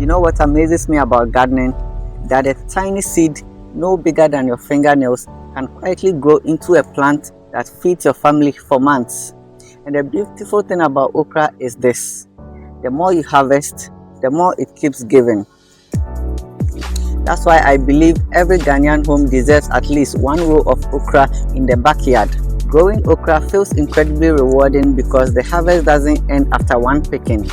know what amazes me about gardening? That a tiny seed, no bigger than your fingernails, can quietly grow into a plant that feeds your family for months. And the beautiful thing about okra is this: the more you harvest, the more it keeps giving. That's why I believe every Ghanaian home deserves at least one row of okra in the backyard. Growing okra feels incredibly rewarding because the harvest doesn't end after one picking.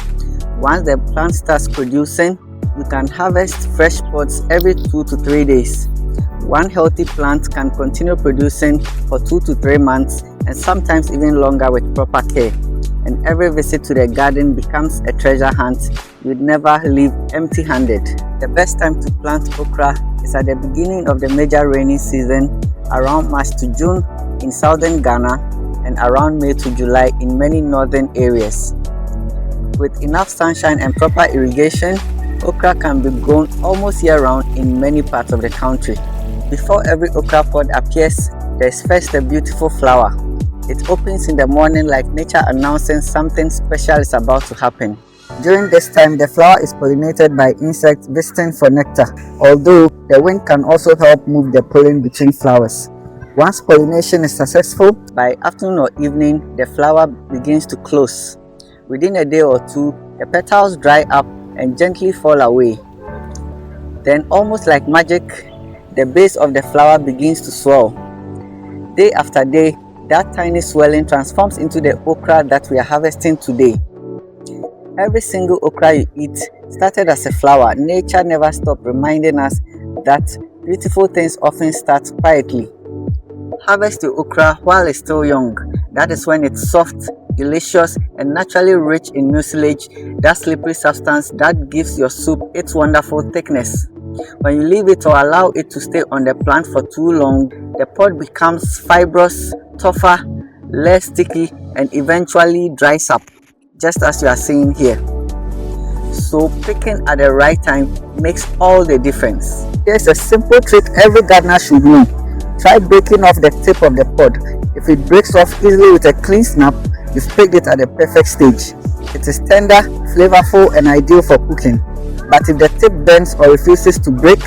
Once the plant starts producing, you can harvest fresh pods every 2 to 3 days. One healthy plant can continue producing for 2 to 3 months and sometimes even longer with proper care. And every visit to the garden becomes a treasure hunt. You'd never leave empty-handed. The best time to plant okra is at the beginning of the major rainy season, around March to June in southern Ghana and around May to July in many northern areas. With enough sunshine and proper irrigation, okra can be grown almost year-round in many parts of the country. Before every okra pod appears, there is first a beautiful flower. It opens in the morning like nature announcing something special is about to happen. During this time, the flower is pollinated by insects visiting for nectar, although the wind can also help move the pollen between flowers. Once pollination is successful, by afternoon or evening, the flower begins to close. Within a day or two, the petals dry up and gently fall away. Then, almost like magic, the base of the flower begins to swell. Day after day, that tiny swelling transforms into the okra that we are harvesting today. Every single okra you eat started as a flower. Nature never stopped reminding us that beautiful things often start quietly. Harvest your okra while it's still young. That is when it's soft, delicious, and naturally rich in mucilage, that slippery substance that gives your soup its wonderful thickness. When you leave it or allow it to stay on the plant for too long, the pod becomes fibrous, tougher, less sticky, and eventually dries up, just as you are seeing here. So picking at the right time makes all the difference. Here's a simple trick every gardener should know. Try breaking off the tip of the pod. If it breaks off easily with a clean snap, you've picked it at the perfect stage. It is tender, flavorful, and ideal for cooking. But if the tip bends or refuses to break,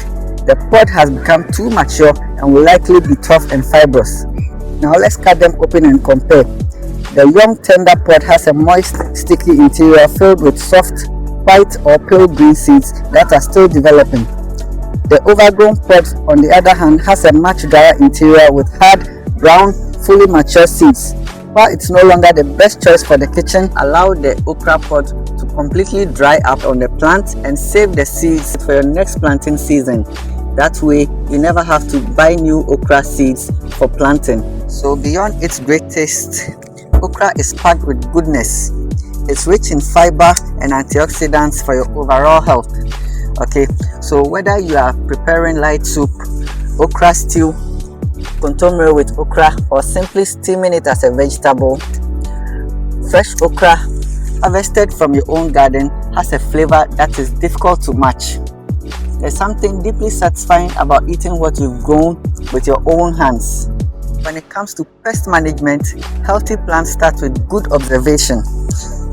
the pod has become too mature and will likely be tough and fibrous. Now let's cut them open and compare. The young tender pod has a moist, sticky interior filled with soft, white or pale green seeds that are still developing. The overgrown pod, on the other hand, has a much drier interior with hard, brown, fully mature seeds. While it's no longer the best choice for the kitchen, allow the okra pod to completely dry up on the plant and save the seeds for your next planting season. That way, you never have to buy new okra seeds for planting. So beyond its great taste, okra is packed with goodness. It's rich in fiber and antioxidants for your overall health. Okay, so whether you are preparing light soup, okra stew, contomere with okra, or simply steaming it as a vegetable, fresh okra harvested from your own garden has a flavor that is difficult to match. There's something deeply satisfying about eating what you've grown with your own hands. When it comes to pest management, healthy plants start with good observation.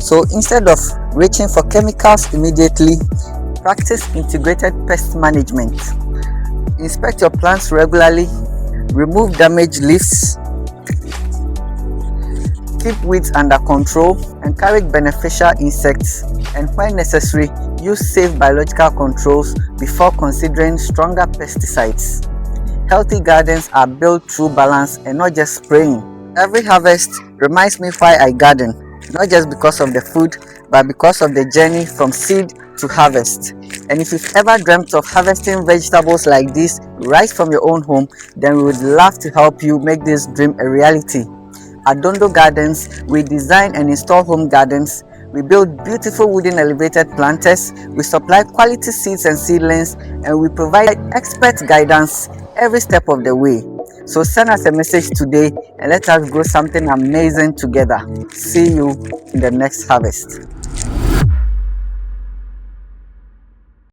So instead of reaching for chemicals immediately, practice integrated pest management. Inspect your plants regularly, remove damaged leaves, keep weeds under control, encourage beneficial insects, and when necessary, use safe biological controls before considering stronger pesticides. Healthy gardens are built through balance and not just spraying. Every harvest reminds me why I garden, not just because of the food, but because of the journey from seed to harvest. And if you've ever dreamt of harvesting vegetables like this right from your own home, then we would love to help you make this dream a reality. At Dondo Gardens, we design and install home gardens. We build beautiful wooden elevated planters. We supply quality seeds and seedlings, and we provide expert guidance every step of the way. So send us a message today and let us grow something amazing together. See you in the next harvest.